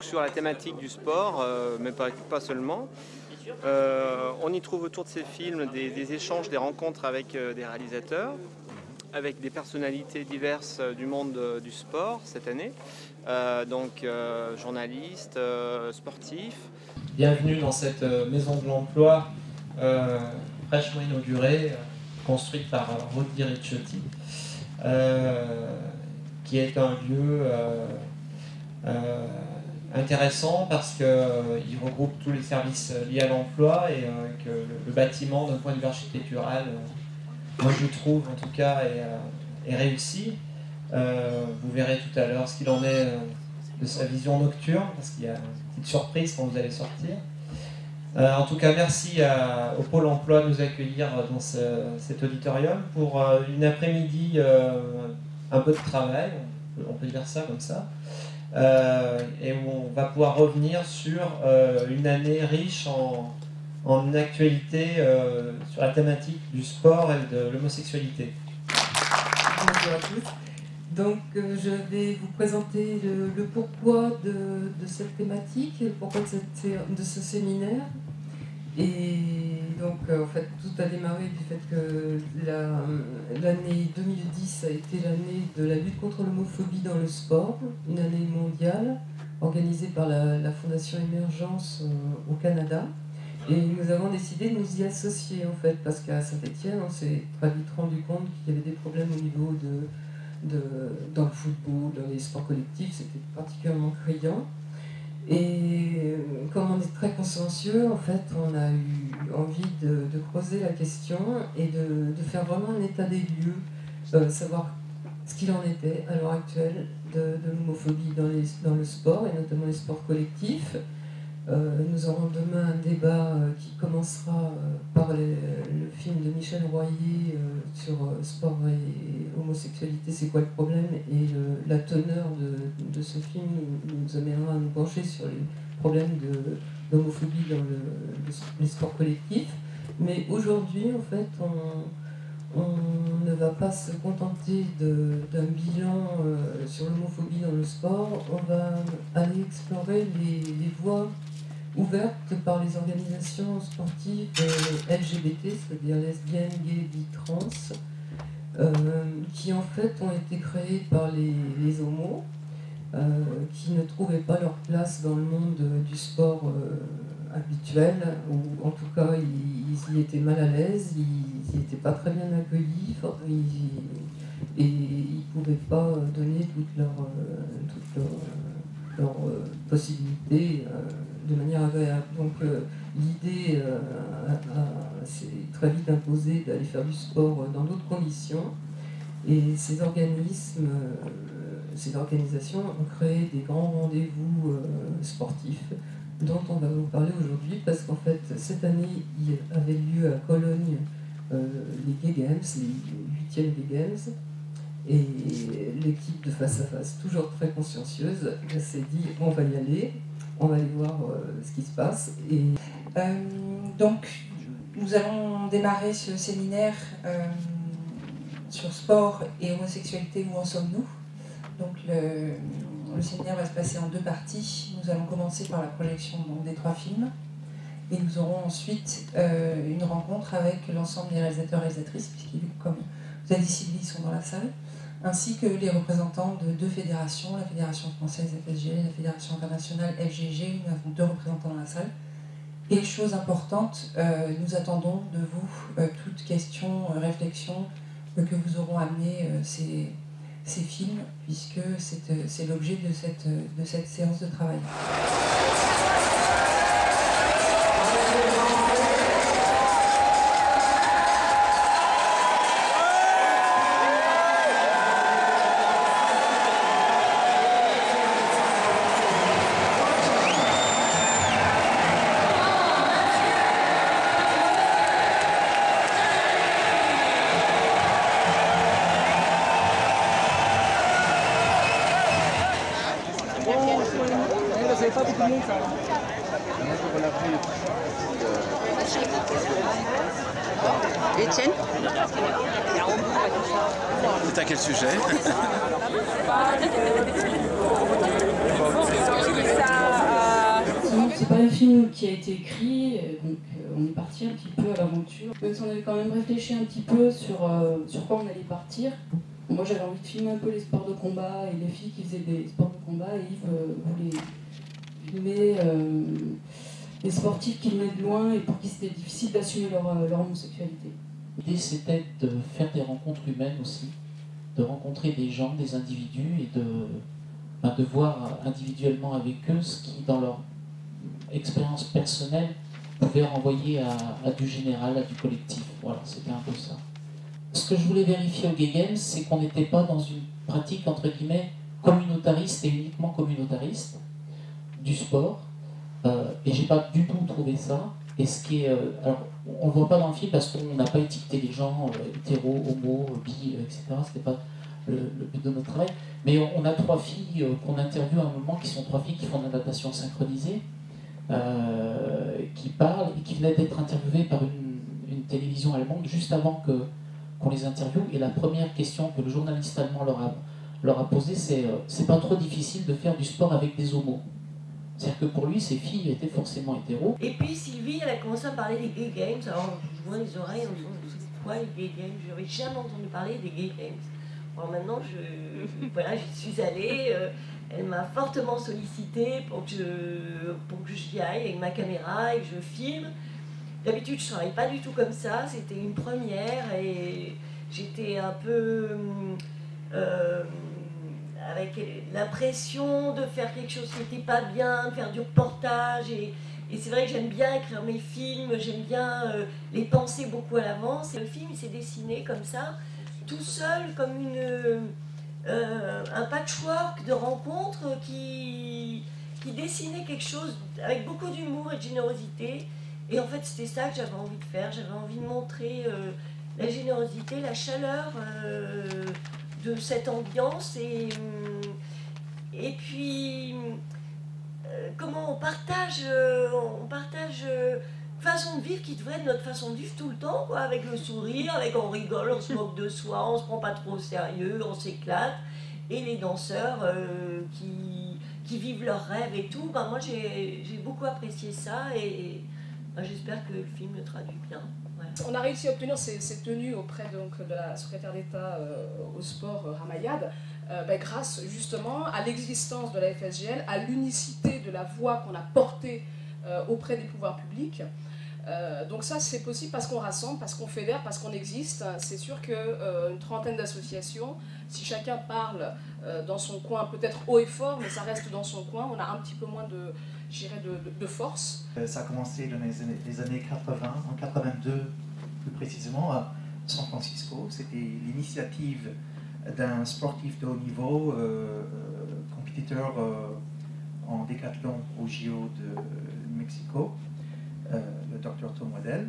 Sur la thématique du sport, mais pas seulement. On y trouve autour de ces films des échanges, des rencontres avec des réalisateurs, avec des personnalités diverses du monde du sport cette année, journalistes, sportifs. Bienvenue dans cette maison de l'emploi fraîchement inaugurée, construite par Rudi Ricciotti, qui est un lieu intéressant parce qu'il regroupe tous les services liés à l'emploi et que le bâtiment, d'un point de vue architectural, moi je trouve en tout cas, est réussi. Vous verrez tout à l'heure ce qu'il en est de sa vision nocturne, parce qu'il y a une petite surprise quand vous allez sortir. En tout cas, merci au Pôle emploi de nous accueillir dans cet auditorium pour une après-midi, un peu de travail, on peut dire ça comme ça, et où on va pouvoir revenir sur une année riche en actualité sur la thématique du sport et de l'homosexualité. Bonjour à tous. Donc je vais vous présenter le pourquoi de cette thématique, le pourquoi de ce séminaire. Et donc en fait tout a démarré du fait que l'année 2010 a été l'année de la lutte contre l'homophobie dans le sport, une année mondiale organisée par la Fondation Émergence au Canada. Et nous avons décidé de nous y associer en fait, parce qu'à Saint-Étienne on s'est très vite rendu compte qu'il y avait des problèmes au niveau dans le football, dans les sports collectifs, c'était particulièrement criant. Et comme on est très consciencieux, en fait, on a eu envie de creuser la question et de faire vraiment un état des lieux, savoir ce qu'il en était à l'heure actuelle de l'homophobie dans le sport, et notamment les sports collectifs. Nous aurons demain un débat qui commencera par le film de Michel Royer sur sport et homosexualité, c'est quoi le problème, et la teneur de ce film nous amènera à nous pencher sur les problèmes d'homophobie dans les sports collectifs. Mais aujourd'hui, en fait, on ne va pas se contenter d'un bilan sur l'homophobie dans le sport, on va aller explorer les voies ouvertes par les organisations sportives LGBT, c'est-à-dire lesbiennes, gays, bi, trans, qui en fait ont été créées par les homos, qui ne trouvaient pas leur place dans le monde du sport habituel, ou en tout cas ils y étaient mal à l'aise, ils n'y étaient pas très bien accueillis, et ils ne pouvaient pas donner toutes leurs possibilités de manière agréable. Donc l'idée s'est très vite imposée d'aller faire du sport dans d'autres conditions, et ces organismes, ces organisations ont créé des grands rendez-vous sportifs dont on va vous parler aujourd'hui, parce qu'en fait cette année il avait lieu à Cologne les Gay Games, les 8e Gay Games, et l'équipe de Face à Face, toujours très consciencieuse, s'est dit on va y aller, on va aller voir ce qui se passe. Et donc nous allons démarrer ce séminaire sur sport et homosexualité, où en sommes-nous. Donc le séminaire va se passer en 2 parties. Nous allons commencer par la projection des 3 films, et nous aurons ensuite une rencontre avec l'ensemble des réalisateurs et réalisatrices, puisqu'ils, comme vous avez dit Sylvie, sont dans la salle, ainsi que les représentants de 2 fédérations, la Fédération française FSG et la Fédération internationale FGG. Nous avons 2 représentants dans la salle. Et chose importante, nous attendons de vous toute question, réflexion que vous auront amené ces films, puisque c'est l'objet de cette séance de travail. Étienne? C'est à quel sujet? c'est pas un film qui a été écrit, donc on est parti un petit peu à l'aventure. Même si on avait quand même réfléchi un petit peu sur quoi on allait partir. Moi j'avais envie de filmer un peu les sports de combat et les filles qui faisaient des sports de combat, et Yves voulait filmer les sportifs qui venaient de loin et pour qui c'était difficile d'assumer leur homosexualité. L'idée c'était de faire des rencontres humaines aussi, de rencontrer des gens, des individus et de voir individuellement avec eux ce qui dans leur expérience personnelle pouvait renvoyer à du général, à du collectif. Voilà, c'était un peu ça. Ce que je voulais vérifier au Gay Games, c'est qu'on n'était pas dans une pratique entre guillemets communautariste et uniquement communautariste du sport. Et j'ai pas du tout trouvé ça. Et ce qui est, alors, on le voit pas dans le film parce qu'on n'a pas étiqueté les gens hétéros, homo, bi, etc. C'était pas le but de notre travail. Mais on a 3 filles qu'on interviewe à un moment, qui sont 3 filles qui font de la natation synchronisée, qui parlent et qui venaient d'être interviewées par une télévision allemande juste avant qu'on les interviewe. Et la première question que le journaliste allemand leur a posée, c'est pas trop difficile de faire du sport avec des homos. C'est-à-dire que pour lui, ces filles étaient forcément hétéros. Et puis Sylvie, elle a commencé à parler des Gay Games. Alors je vois les oreilles en disant, c'est quoi les Gay Games? Je n'avais jamais entendu parler des Gay Games. Alors maintenant, voilà, j'y suis allée. Elle m'a fortement sollicitée pour que j'y aille avec ma caméra et que je filme. D'habitude, je ne travaille pas du tout comme ça. C'était une première et j'étais un peu... avec l'impression de faire quelque chose qui n'était pas bien, de faire du reportage. Et c'est vrai que j'aime bien écrire mes films, j'aime bien les penser beaucoup à l'avance. Et le film, il s'est dessiné comme ça, tout seul, comme un patchwork de rencontres qui dessinait quelque chose avec beaucoup d'humour et de générosité. Et en fait, c'était ça que j'avais envie de faire. J'avais envie de montrer la générosité, la chaleur de cette ambiance et puis comment on partage façon de vivre qui devrait être notre façon de vivre tout le temps, quoi, avec le sourire, avec on rigole, on se moque de soi, on se prend pas trop au sérieux, on s'éclate. Et les danseurs qui vivent leurs rêves et tout, ben moi j'ai beaucoup apprécié ça et ben j'espère que le film le traduit bien. Voilà. On a réussi à obtenir ces tenues auprès donc, de la secrétaire d'État au sport, Ramayad, grâce justement à l'existence de la FSGL, à l'unicité de la voix qu'on a portée auprès des pouvoirs publics. Donc ça c'est possible parce qu'on rassemble, parce qu'on fédère, parce qu'on existe. C'est sûr qu'une trentaine d'associations, si chacun parle dans son coin, peut-être haut et fort, mais ça reste dans son coin, on a un petit peu moins de force. Ça a commencé dans les années 80, en 82 plus précisément, à San Francisco. C'était l'initiative d'un sportif de haut niveau, compétiteur en décathlon au JO de Mexico, le docteur Tom Waddell,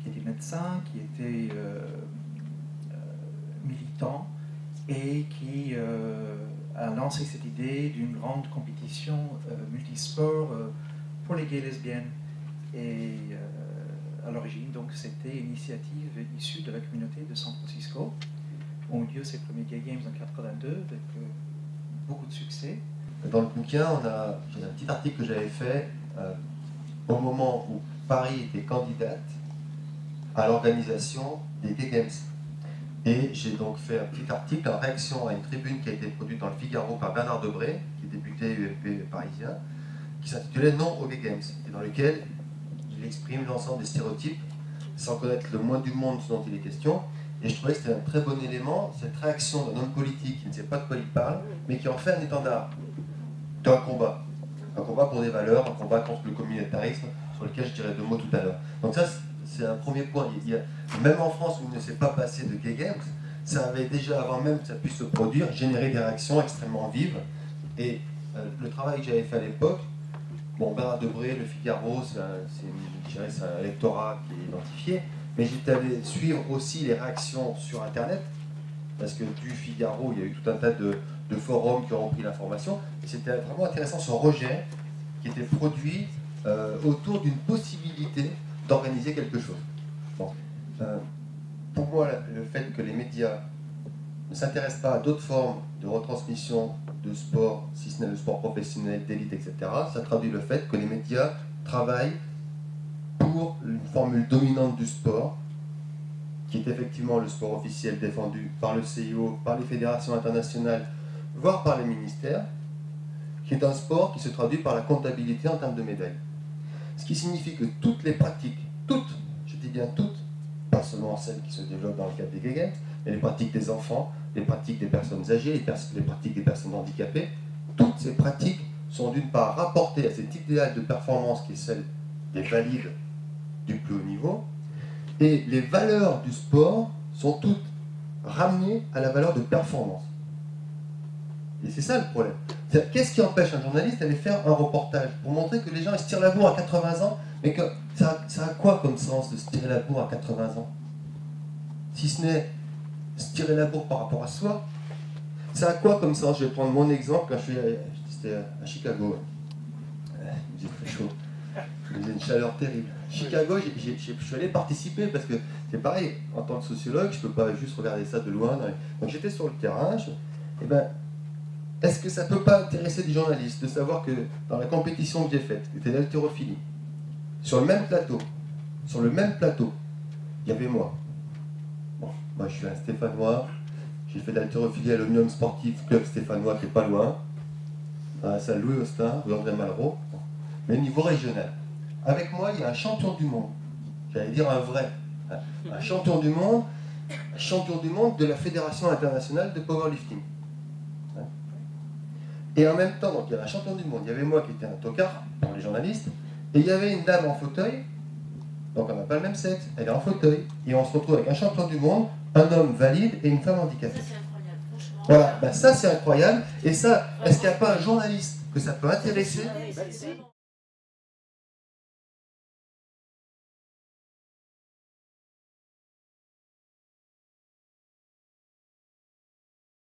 qui était médecin, qui était militant et qui a lancé cette idée d'une grande compétition multisport pour les gays et lesbiennes. Et à l'origine, donc, c'était une initiative issue de la communauté de San Francisco, où ont eu lieu ces premiers Gay Games en 82, avec beaucoup de succès. Dans le bouquin, j'ai un petit article que j'avais fait au moment où Paris était candidate à l'organisation des Gay Games. Et j'ai donc fait un petit article en réaction à une tribune qui a été produite dans le Figaro par Bernard Debré, qui est député UMP parisien, qui s'intitulait Non aux Gay Games, et dans lequel il exprime l'ensemble des stéréotypes sans connaître le moins du monde ce dont il est question. Et je trouvais que c'était un très bon élément, cette réaction d'un homme politique qui ne sait pas de quoi il parle, mais qui en fait un étendard d'un combat. Un combat pour des valeurs, un combat contre le communautarisme, sur lequel je dirais 2 mots tout à l'heure. Donc ça, c'est un premier point. Même en France, où il ne s'est pas passé de Gay Games, ça avait déjà, avant même que ça puisse se produire, généré des réactions extrêmement vives. Et le travail que j'avais fait à l'époque, bon, Bernard Debré, le Figaro, c'est un lectorat qui est identifié, mais j'étais allé suivre aussi les réactions sur Internet, parce que du Figaro, il y a eu tout un tas de forums qui ont repris l'information, et c'était vraiment intéressant ce rejet qui était produit autour d'une possibilité d'organiser quelque chose. Bon. Pour moi, le fait que les médias ne s'intéresse pas à d'autres formes de retransmission de sport, si ce n'est le sport professionnel, d'élite, etc., ça traduit le fait que les médias travaillent pour une formule dominante du sport, qui est effectivement le sport officiel défendu par le CIO, par les fédérations internationales, voire par les ministères, qui est un sport qui se traduit par la comptabilité en termes de médailles. Ce qui signifie que toutes les pratiques, toutes, je dis bien toutes, pas seulement celles qui se développent dans le cadre des Gay Games, mais les pratiques des enfants, les pratiques des personnes âgées, les pratiques des personnes handicapées, toutes ces pratiques sont d'une part rapportées à cet idéal de performance qui est celle des valides du plus haut niveau, et les valeurs du sport sont toutes ramenées à la valeur de performance. Et c'est ça le problème. Qu'est-ce qui empêche un journaliste d'aller faire un reportage pour montrer que les gens ils se tirent la bourre à 80 ans, mais que ça a quoi comme sens de se tirer la bourre à 80 ans? Si ce n'est se tirer la bourre par rapport à soi, ça a quoi comme sens? Je vais prendre mon exemple quand c'était à Chicago. Il faisait très chaud. Il faisait une chaleur terrible. Chicago, je suis allé participer parce que c'est pareil, en tant que sociologue, je ne peux pas juste regarder ça de loin. Donc j'étais sur le terrain, et ben, est-ce que ça ne peut pas intéresser des journalistes de savoir que dans la compétition que j'ai faite, qui était l'haltérophilie, sur le même plateau, il y avait moi. Bon, moi je suis un Stéphanois, j'ai fait de l'haltérophilie à l'Omnium Sportif Club Stéphanois qui est pas loin, dans la salle Louis Austin, ou André Malraux, mais au niveau régional. Avec moi, il y a un champion du monde, j'allais dire un vrai, un champion du monde de la Fédération internationale de powerlifting. Et en même temps, donc, il y avait un champion du monde, il y avait moi qui étais un tocard pour les journalistes, et il y avait une dame en fauteuil, donc on n'a pas le même sexe, elle est en fauteuil, et on se retrouve avec un champion du monde, un homme valide et une femme handicapée. Ça, c'est incroyable, franchement. Voilà, ben, ça c'est incroyable, et ça, est-ce qu'il n'y a pas un journaliste que ça peut intéresser?